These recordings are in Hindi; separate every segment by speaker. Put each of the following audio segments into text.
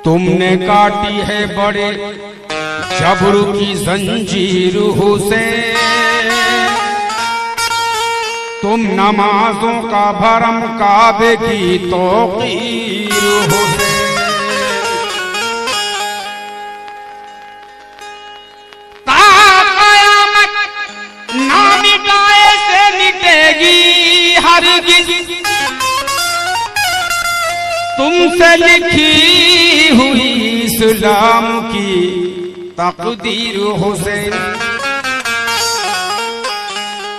Speaker 1: तुमने काटी है बड़े जबर की जंजीर से, तुम नमाजों का भरम काबे की तौकीर हो से। क़यामत ना मिटाए से मिटेगी हरगिज़ तुमसे लिखी हुई इस्लाम की तकदीर हुसैन।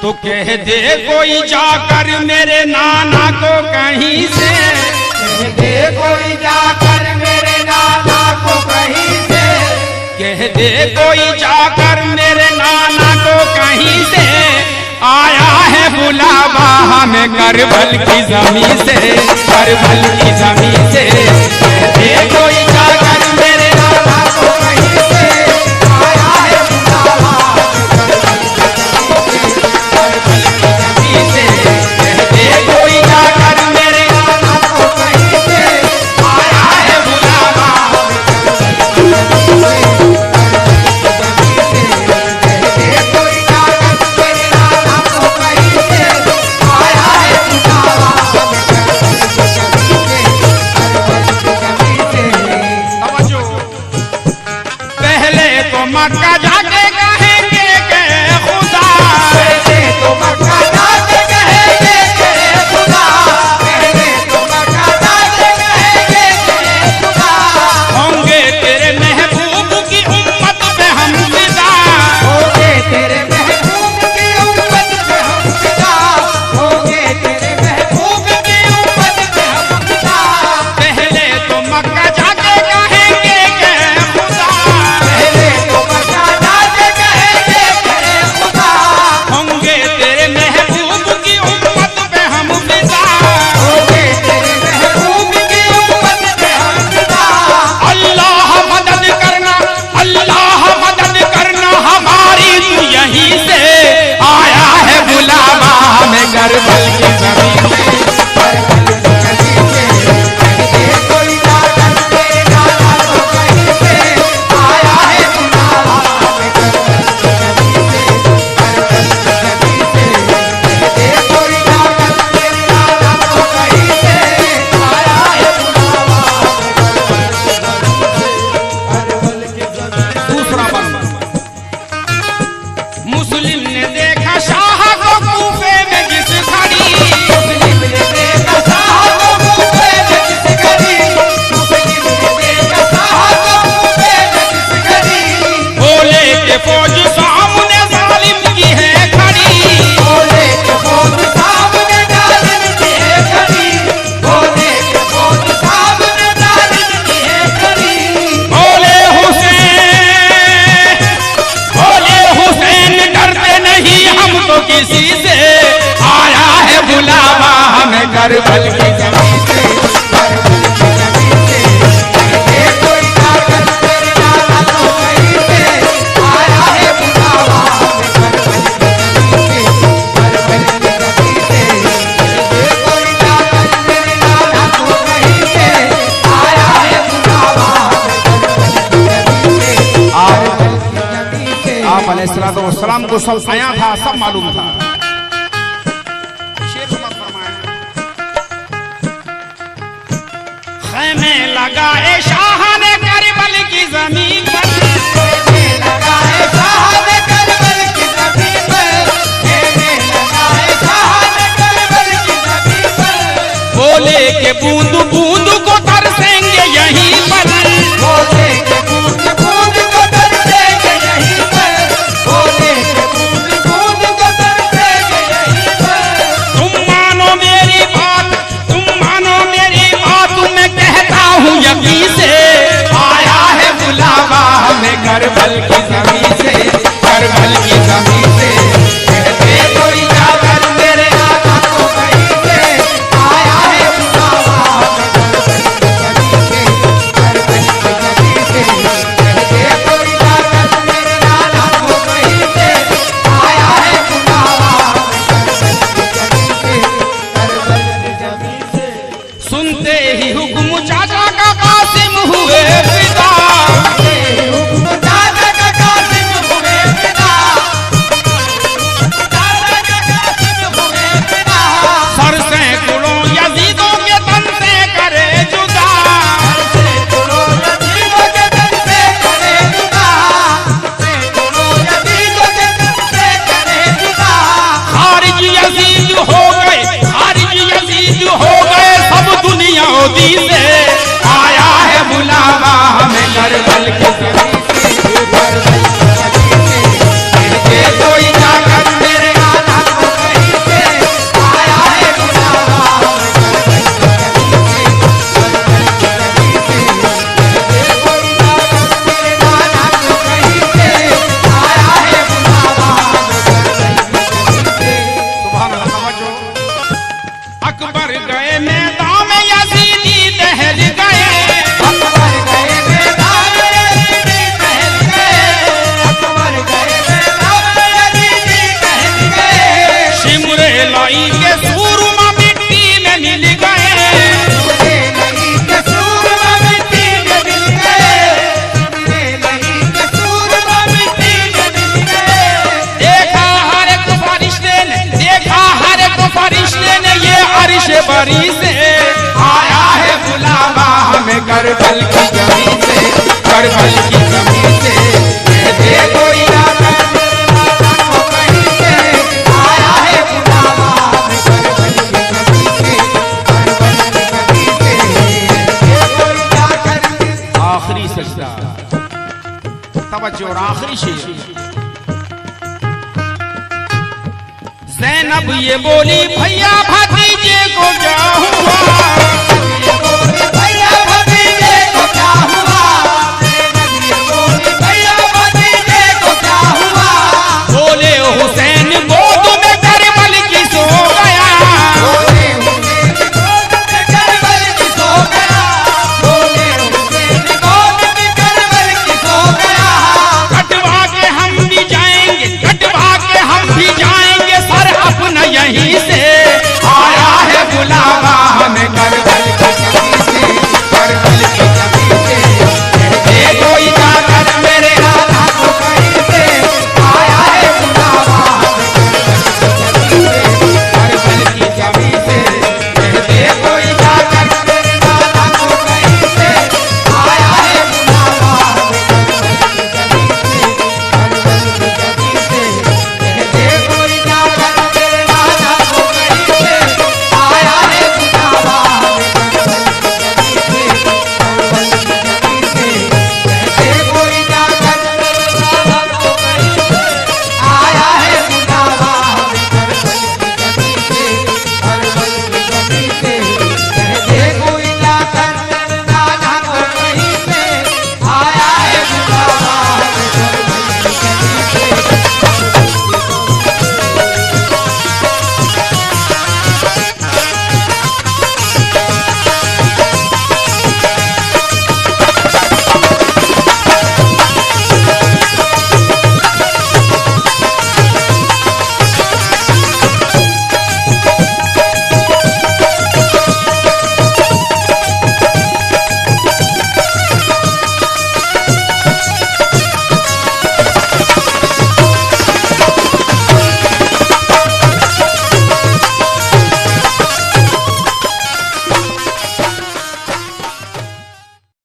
Speaker 1: तो कह दे कोई जाकर मेरे नाना को कहीं से,
Speaker 2: कह दे कोई जाकर मेरे नाना को कहीं से,
Speaker 1: कह दे कोई जाकर मेरे नाना को कहीं से, आया है बुलावा हमें करबल की ज़मीं से, करबल की ज़मीं से। कह दे कोई जाकर मेरे नाना को कहीं से,
Speaker 2: आया है बुलावा
Speaker 1: करबल की ज़मीं से। कह दे कोई जाकर मेरे
Speaker 2: नाना को कहीं से,
Speaker 1: आया है बुलावा मक्का जाके कहेंगे के खुदा,
Speaker 2: पहले तो मक्का जाके कहेंगे के खुदा, पहले तो मक्का जाके कहेंगे के खुदा।
Speaker 1: होंगे तेरे महबूब की उम्मत पे हम फिदा,
Speaker 2: होंगे तेरे महबूब की उम्मत पे हम फिदा, होंगे तेरे महबूब की उम्मत पे हम फिदा।
Speaker 1: पहले तो मक्का जाके कहेंगे के खुदा,
Speaker 2: पहले तो मक्का जाके कहेंगे के खुदा,
Speaker 1: होंगे तेरे महबूब की उम्मत पे हम फिदा।
Speaker 2: होंगे तेरे महबूब की उम्मत पे हम फिदा।
Speaker 1: अल्लाह मदद करना, अल्लाह मदद करना हमारी तू यहीं से, आया है बुलावा हमें करबल की ज़मीं से।
Speaker 2: कोई जाकर मेरे नाना को कहीं से, आया है बुलावा हमें करबल कोई जाकर मेरे नाना को कहीं से, आया है बुलावा
Speaker 1: दूसरा बंद, मुस्लिम ने देखा शाह को कूफे में जिस घड़ी,
Speaker 2: मुस्लिम ने देखा शाह को कूफे में जिस घड़ी, मुस्लिम ने देखा शाह को कूफे में जिस घड़ी।
Speaker 1: बोले के फौज सामने जालिम की है खड़ी,
Speaker 2: बोले के फौज सामने जालिम की है खड़ी, बोले के फौज सामने जालिम की है खड़ी।
Speaker 1: बोले हुसैन डरते नहीं हम तो किसी से, आया है बुलावा हमें करबल की ज़मीं से।
Speaker 2: करबल की ज़मीं से, कहे कोई जाकर मेरे नाना को कहीं से, आया है बुलावा हमें करबल की ज़मीं से, करबल की ज़मीं से। कहे कोई जाकर मेरे नाना को कहीं से, आया है बुलावा हमें करबल की ज़मीं से, करबल की ज़मीं से।
Speaker 1: आप अलैहिस्सलाम को सब आया था, सब मालूम था। शेर उमर फरमाया, खैमे लगाए शाह ने करबल की ज़मीन पर,
Speaker 2: खेमे लगाए शाह ने करबल की ज़मीं पर, खेमे लगाए शाह ने करबल की ज़मीं पर।
Speaker 1: बोले के बूंद बूंद को तरसेंगे यहीं पर,
Speaker 2: बोले के बूंद बूंद को तरसेंगे यहीं पर, बोले के बूंद बूंद को तरसेंगे यहीं पर।
Speaker 1: तुम मानो मेरी बात, तुम मानो मेरी बात, मैं कहता हूँ यकीन से, आया है बुलावा हमें करबल की ज़मीं से, करबल की ज़मीं से।
Speaker 2: कहते कोई जाकर मेरे नाना को कहीं से, आया है बुलावा हमें
Speaker 1: करबल की जमीन से,
Speaker 2: करबल की जमीन से।
Speaker 1: ये कोई जाकर
Speaker 2: मेरे नाना को कहीं से आया है बुलावा, करबल की जमीन से, करबल की जमीन से। ये कोई जाकर मेरे नाना को कहीं से आया है बुलावा, करबल की जमीन से।
Speaker 1: सुभान अल्लाह। समझो, अकबर गए मैदान में यजीदी दहल गए,
Speaker 2: अकबर गए मैदान में यजीदी दहल गए, अकबर गए मैदान में यजीदी दहल गए।
Speaker 1: शिमरे लाई के सूरमा मिट्टी में मिल गए,
Speaker 2: मुझे नहीं कसूर में मिट्टी में मिल गए, मुझे नहीं कसूर में मिट्टी में मिल गए।
Speaker 1: देखा हर एक फरिश्ते ने, देखा हर एक फरिश्ते ने, ये अर्श बरी से आया है बुलावा हमें करबल की जमीन से, करबल की जमीन से।
Speaker 2: ये कोई जाकर मेरे नाना को कहीं से आया है बुलावा, करबल की जमीन से, करबल की जमीन से। ये कोई जाकर
Speaker 1: आखिरी सजदा, तवज्जो और आखिरी शेर। ज़ैनब ये बोली भैया भतीजे को क्या हुआ,
Speaker 2: ये बोले